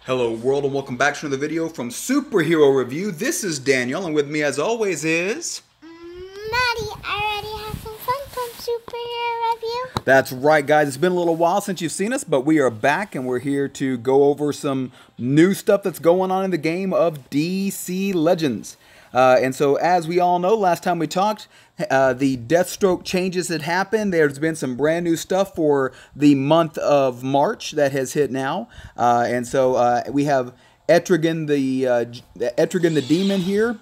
Hello world and welcome back to another video from Superhero Review. This is Daniel and with me as always is... Maddie, I already have some fun from Superhero Review. That's right guys, it's been a little while since you've seen us, but we are back and we're here to go over some new stuff that's going on in the game of DC Legends. And so as we all know, last time we talked, the Deathstroke changes had happened. There's been some brand new stuff for the month of March that has hit now. And so we have Etrigan the Demon here.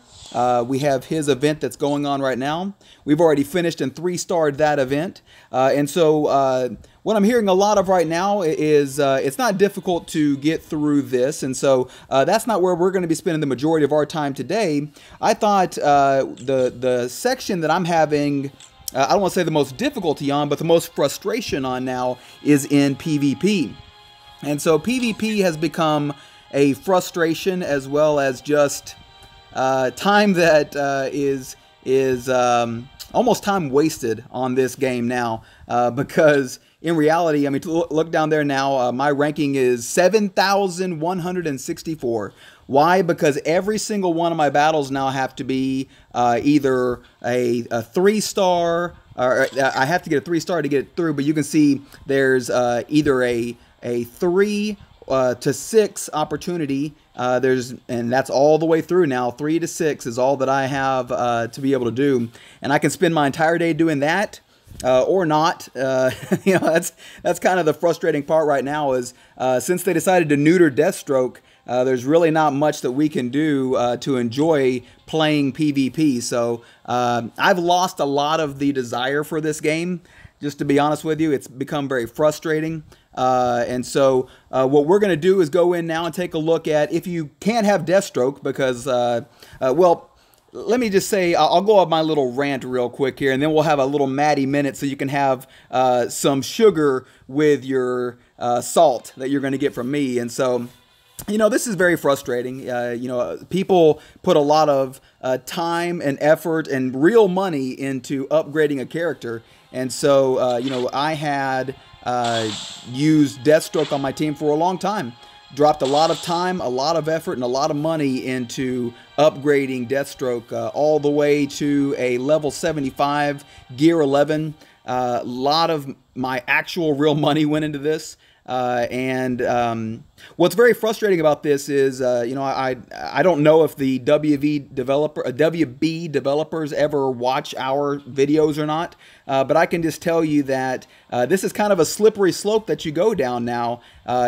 We have his event that's going on right now. We've already finished and 3-starred that event. And so what I'm hearing a lot of right now is it's not difficult to get through this. And so that's not where we're going to be spending the majority of our time today. I thought the section that I'm having, I don't want to say the most difficulty on, but the most frustration on now is in PvP. And so PvP has become a frustration as well as just... time that is almost time wasted on this game now, because in reality, I mean, look down there now, my ranking is 7,164. Why? Because every single one of my battles now have to be either a 3-star, or I have to get a 3-star to get it through, but you can see there's either a 3 to 6 opportunity. And that's all the way through now. 3 to 6 is all that I have to be able to do, and I can spend my entire day doing that or not. You know, that's kind of the frustrating part right now is since they decided to neuter Deathstroke, there's really not much that we can do to enjoy playing PvP. So I've lost a lot of the desire for this game. Just to be honest with you, it's become very frustrating. And so what we're going to do is go in now and take a look at if you can't have Deathstroke because, well, let me just say, I'll go off my little rant real quick here, and then we'll have a little Maddie minute so you can have some sugar with your salt that you're going to get from me. And so... you know, this is very frustrating. You know, people put a lot of time and effort and real money into upgrading a character. And so, you know, I had used Deathstroke on my team for a long time. Dropped a lot of time, a lot of effort, and a lot of money into upgrading Deathstroke all the way to a level 75, gear 11. A lot of my actual real money went into this. What's very frustrating about this is, you know, I don't know if the WB developers ever watch our videos or not, but I can just tell you that this is kind of a slippery slope that you go down now.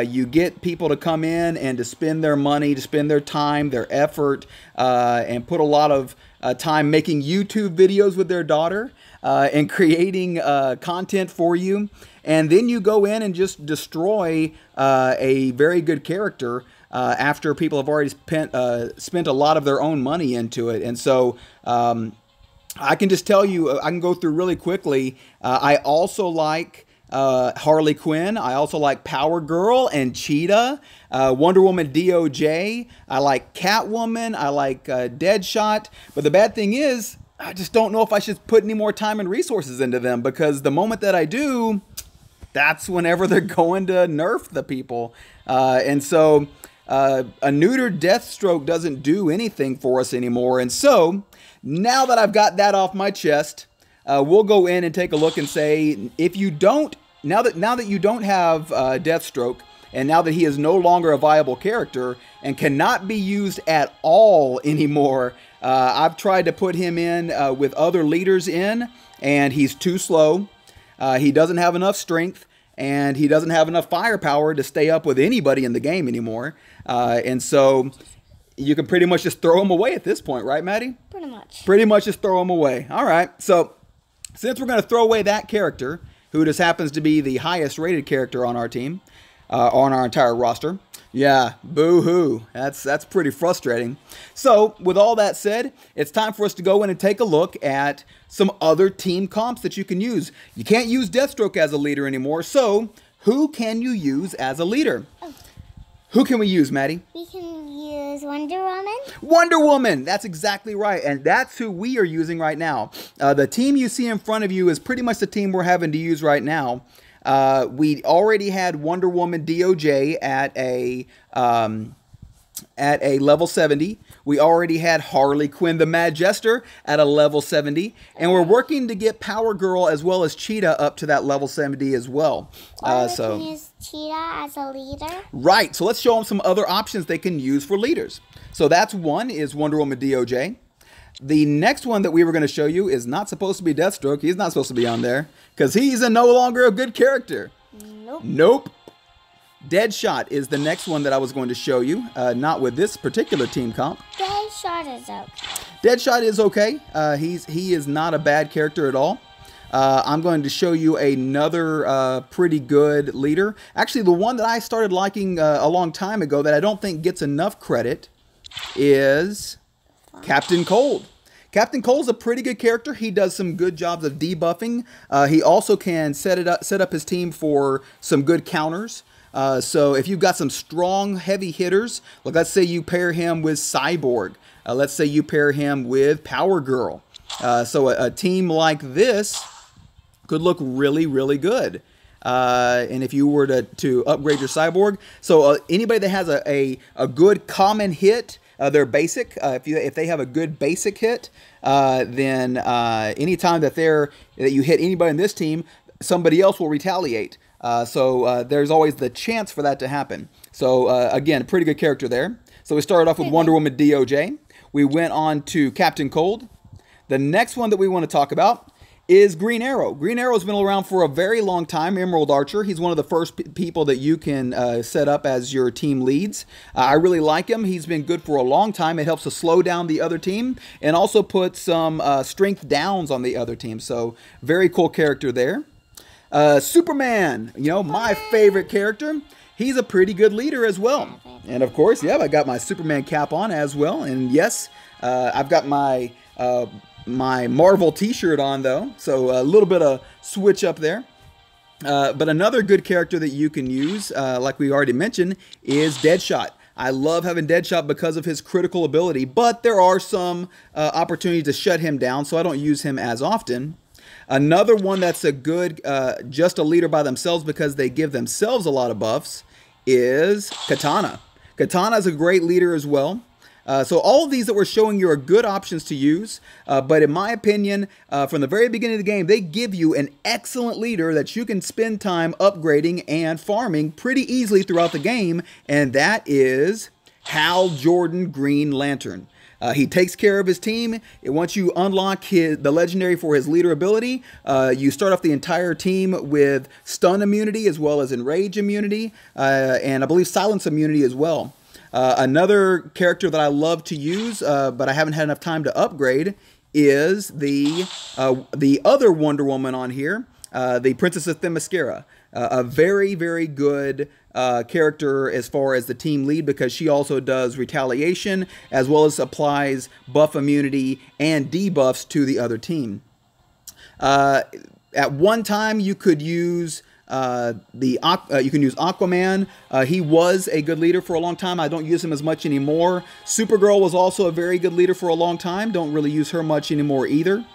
You get people to come in and to spend their money, to spend their time, their effort, and put a lot of time making YouTube videos with their daughter and creating content for you. And then you go in and just destroy a very good character after people have already spent a lot of their own money into it. And so I can just tell you, I can go through really quickly. I also like Harley Quinn. I also like Power Girl and Cheetah, Wonder Woman DOJ. I like Catwoman. I like Deadshot. But the bad thing is, I just don't know if I should put any more time and resources into them, because the moment that I do... that's whenever they're going to nerf the people. And so a neutered Deathstroke doesn't do anything for us anymore. And so now that I've got that off my chest, we'll go in and take a look and say, if you don't, now that you don't have Deathstroke, and now that he is no longer a viable character and cannot be used at all anymore, I've tried to put him in with other leaders in, and he's too slow. He doesn't have enough strength, and he doesn't have enough firepower to stay up with anybody in the game anymore. And so you can pretty much just throw him away at this point, right, Maddie? Pretty much. Pretty much just throw him away. All right. So since we're going to throw away that character, who just happens to be the highest rated character on our team, on our entire roster, yeah, boo-hoo. That's pretty frustrating. So, with all that said, it's time for us to go in and take a look at some other team comps that you can use. You can't use Deathstroke as a leader anymore, so who can you use as a leader? Oh. Who can we use, Maddie? We can use Wonder Woman. Wonder Woman! That's exactly right, and that's who we are using right now. The team you see in front of you is pretty much the team we're having to use right now. We already had Wonder Woman DOJ at a level 70. We already had Harley Quinn the Mad Jester at a level 70. And we're working to get Power Girl as well as Cheetah up to that level 70 as well. Or we can use Cheetah as a leader. Right. So let's show them some other options they can use for leaders. So that's one is Wonder Woman DOJ. The next one that we were going to show you is not supposed to be Deathstroke. He's not supposed to be on there because he's no longer a good character. Nope. Deadshot is the next one that I was going to show you, not with this particular team comp. Deadshot is okay. Deadshot is okay. He is not a bad character at all. I'm going to show you another pretty good leader. Actually, the one that I started liking a long time ago that I don't think gets enough credit is Captain Cold. Captain Cold's a pretty good character. He does some good jobs of debuffing. He also can set up his team for some good counters. So if you've got some strong, heavy hitters, like let's say you pair him with Cyborg. Let's say you pair him with Power Girl. So a team like this could look really, really good. And if you were to upgrade your Cyborg, so anybody that has a good common hit, they're basic. If they have a good basic hit, then anytime that you hit anybody in this team, somebody else will retaliate. So there's always the chance for that to happen. So again, a pretty good character there. So we started off with Wonder Woman DOJ. We went on to Captain Cold. The next one that we want to talk about is Green Arrow. Green Arrow's been around for a very long time. Emerald Archer. He's one of the first people that you can set up as your team leads. I really like him. He's been good for a long time. It helps to slow down the other team and also put some strength downs on the other team. So very cool character there. Superman, my favorite character. He's a pretty good leader as well. And of course, yeah, I got my Superman cap on as well. And yes, I've got my Marvel t-shirt on though. So a little bit of switch up there. But another good character that you can use, like we already mentioned, is Deadshot. I love having Deadshot because of his critical ability, but there are some opportunities to shut him down, so I don't use him as often. Another one that's a good, just a leader by themselves because they give themselves a lot of buffs is Katana. Katana is a great leader as well. So all of these that we're showing you are good options to use, but in my opinion, from the very beginning of the game, they give you an excellent leader that you can spend time upgrading and farming pretty easily throughout the game, and that is Hal Jordan Green Lantern. He takes care of his team. Once you unlock the legendary for his leader ability, you start off the entire team with stun immunity as well as enrage immunity, and I believe silence immunity as well. Another character that I love to use, but I haven't had enough time to upgrade, is the other Wonder Woman on here, the Princess of Themyscira. A very, very good character as far as the team lead because she also does retaliation as well as applies buff immunity and debuffs to the other team. At one time, you could use Aquaman. He was a good leader for a long time. I don't use him as much anymore. Supergirl was also a very good leader for a long time. Don't really use her much anymore either.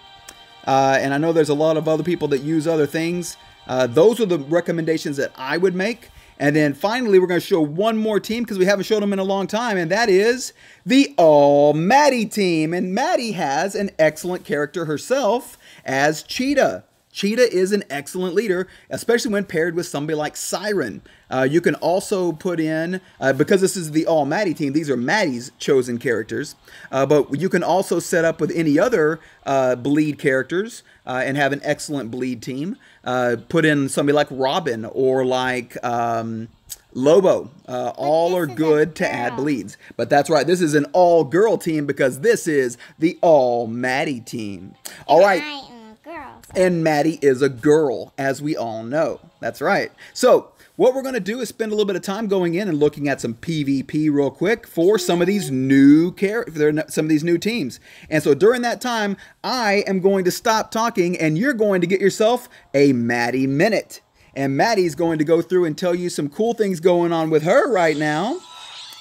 And I know there's a lot of other people that use other things. Those are the recommendations that I would make. And then finally, we're going to show one more team because we haven't showed them in a long time, and that is the All Maddie team. And Maddie has an excellent character herself as Cheetah. Cheetah is an excellent leader, especially when paired with somebody like Siren. You can also put in, because this is the All Maddie team, these are Maddie's chosen characters, but you can also set up with any other bleed characters and have an excellent bleed team. Put in somebody like Robin or like Lobo. All are good to add bleeds. But that's right, this is an all-girl team because this is the All Maddie team. All right. And Maddie is a girl, as we all know. That's right. So what we're going to do is spend a little bit of time going in and looking at some PvP real quick for some of these new teams. And so during that time, I am going to stop talking and you're going to get yourself a Maddie Minute. And Maddie's going to go through and tell you some cool things going on with her right now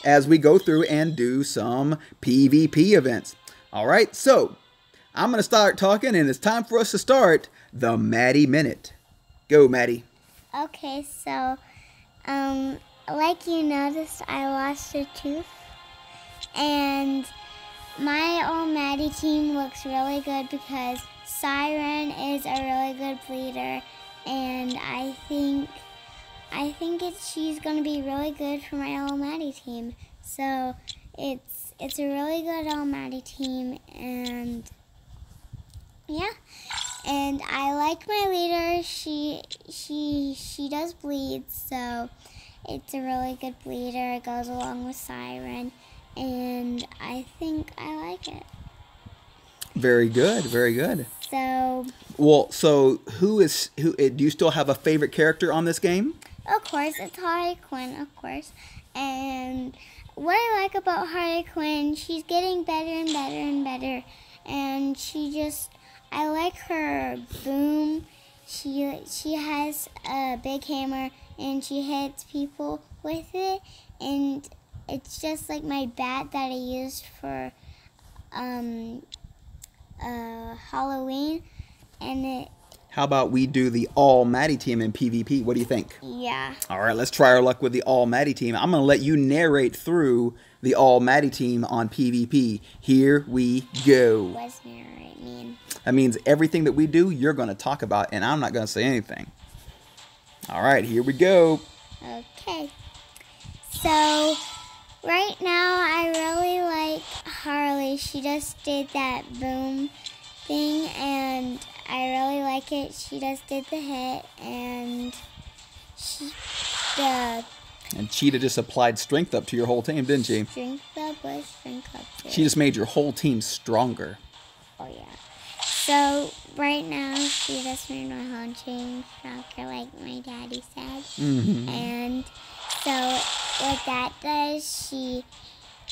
as we go through and do some PvP events. All right, so I'm going to start talking, and it's time for us to start the Maddie Minute. Go, Maddie. Okay, so, like you noticed, I lost a tooth. And my old Maddie team looks really good because Siren is a really good bleeder. And I think she's gonna be really good for my old Maddie team. So it's a really good old Maddie team, and yeah. And I like my leader. She does bleed, so it's a really good bleeder. It goes along with Siren, and I think I like it. Very good, very good. So Well, so who? Do you still have a favorite character on this game? of course it's Harley Quinn, of course. And what I like about Harley Quinn, she's getting better and better and better, and I like her boom. She has a big hammer and she hits people with it, and it's just like my bat that I used for Halloween, and How about we do the all Maddie team in PvP? What do you think? yeah. All right, let's try our luck with the all Maddie team. I'm going to let you narrate through the all Maddie team on PvP. Here we go. What does narrate mean? That means everything that we do, you're going to talk about, and I'm not going to say anything. All right, here we go. Okay. So right now I really like Harley. She just did that boom thing, and I really like it. She just did the hit, and And Cheetah just applied strength up to your whole team, didn't she? Strength up was strength up too. She just made your whole team stronger. Oh yeah. So right now she just made my whole team stronger, like my daddy said. Mm-hmm. And so what that does,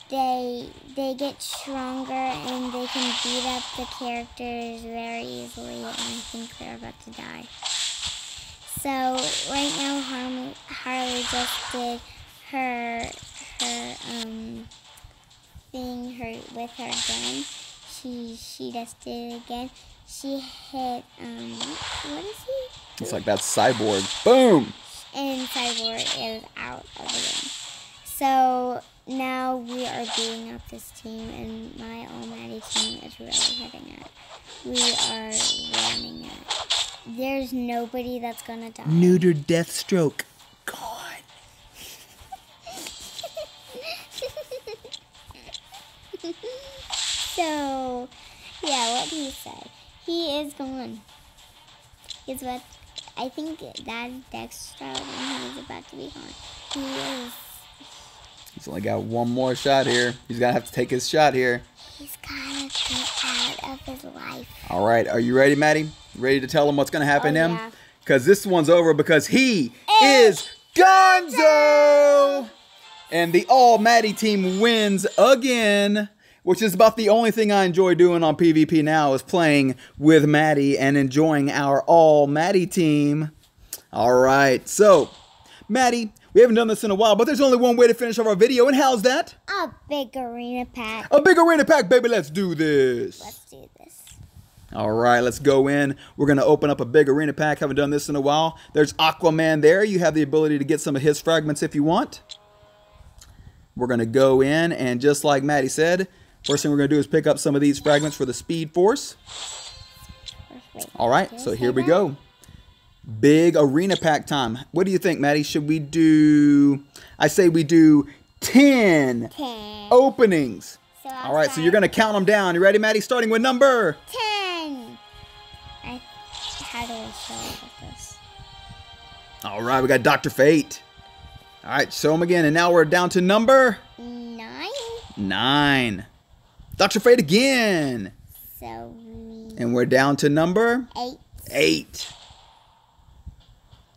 they get stronger and they can beat up the characters very easily, and I think they're about to die. So right now Harley just did her thing with her gun. She just did it again. She hit what is he? It's like that Cyborg. Boom! And Cyborg is out of the game. So now we are beating up this team, and my old Maddie team is really hitting it. We are running it. There's nobody that's gonna die. Neuter Deathstroke. God. So, yeah, what he said. He is gone. Is what I think that's Deathstroke, and he's about to be gone. He is. He's only got one more shot here. He's going to have to take his shot here. He's gotta get out of his life. All right. Are you ready, Maddie? Ready to tell him what's going to happen to him? Yeah. Because this one's over because he is Gonzo! And the all Maddie team wins again, which is about the only thing I enjoy doing on PvP now is playing with Maddie and enjoying our all Maddie team. All right. So, Maddie, we haven't done this in a while, but there's only one way to finish off our video, and how's that? A big arena pack. A big arena pack, baby. Let's do this. Let's do this. All right, let's go in. We're going to open up a big arena pack. Haven't done this in a while. There's Aquaman there. You have the ability to get some of his fragments if you want. We're going to go in, and just like Maddie said, first thing we're going to do is pick up some of these fragments for the Speed Force. All right, so here we go. Big arena pack time. What do you think, Maddie? Should we do... I say we do 10 openings. So All right, so you're going to count them down. You ready, Maddie? Starting with number... 10. How do I show it with this? All right, we got Dr. Fate. All right, show them again. And now we're down to number... 9. 9. Dr. Fate again. So... And we're down to number... 8. 8.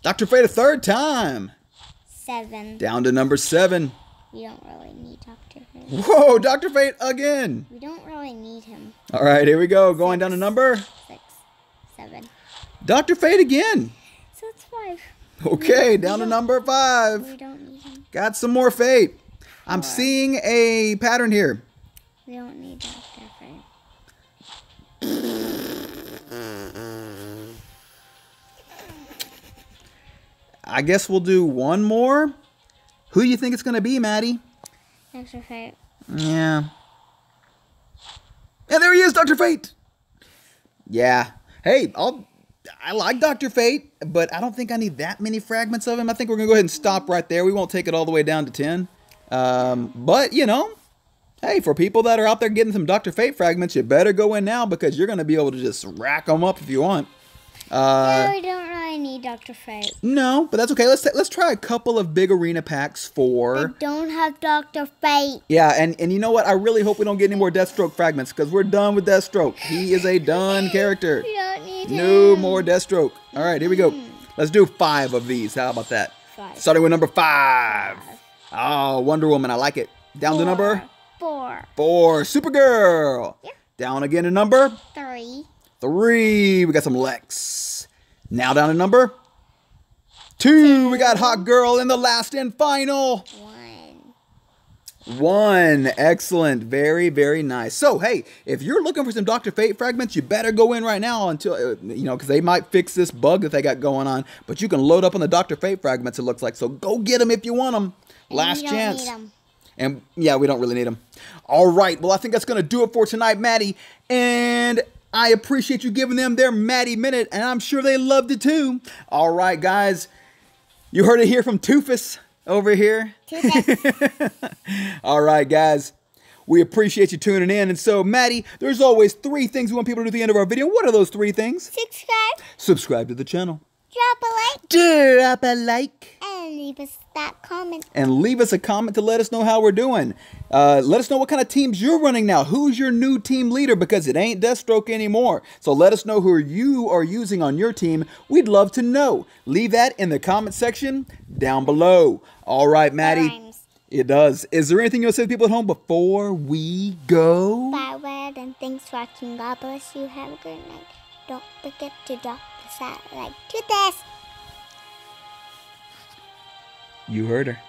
Dr. Fate a third time. 7. Down to number 7. We don't really need Dr. Fate. Whoa, Dr. Fate again. We don't really need him. All right, here we go. Going down to number... 6. 7. Dr. Fate again. So it's 5. Okay, down to number 5. We don't need him. Got some more Fate. I'm seeing a pattern here. We don't need Dr. Fate. I guess we'll do one more. Who do you think it's going to be, Maddie? Dr. Fate. Yeah. And there he is, Dr. Fate. Yeah. Hey, I like Dr. Fate, but I don't think I need that many fragments of him. I think we're going to go ahead and stop right there. We won't take it all the way down to 10. But, you know, hey, for people that are out there getting some Dr. Fate fragments, you better go in now because you're going to be able to just rack them up if you want. No, we don't really need Dr. Fate. No, but that's okay. Let's try a couple of big arena packs for... They don't have Dr. Fate. Yeah, and you know what? I really hope we don't get any more Deathstroke fragments because we're done with Deathstroke. He is a done character. We don't need him. No more Deathstroke. All right, here we go. Let's do 5 of these. How about that? 5. Starting with number 5. Oh, Wonder Woman. I like it. Down to number? 4. 4. Supergirl. Yep. Down again to number? 3. 3. We got some Lex. Now down to number 2. We got Hot Girl in the last and final. 1. Excellent. Very, very nice. So, hey, if you're looking for some Dr. Fate fragments, you better go in right now until, you know, because they might fix this bug that they got going on. But you can load up on the Dr. Fate fragments, it looks like. So go get them if you want them. Last chance. And, yeah, we don't really need them. All right. Well, I think that's going to do it for tonight, Maddie. And I appreciate you giving them their Maddie Minute, and I'm sure they loved it too. All right, guys. You heard it here from Toofus over here. All right, guys. We appreciate you tuning in. And so, Maddie, there's always 3 things we want people to do at the end of our video. What are those 3 things? Subscribe. Subscribe to the channel. Drop a like. Drop a like. And leave us that comment. And leave us a comment to let us know how we're doing. Let us know what kind of teams you're running now. Who's your new team leader? Because it ain't Deathstroke anymore. So let us know who you are using on your team. We'd love to know. Leave that in the comment section down below. All right, Maddie. Rhymes. It does. Is there anything you'll say to people at home before we go? Bye, Red, and thanks for watching. God bless you. Have a good night. Don't forget to drop the like to this. You heard her.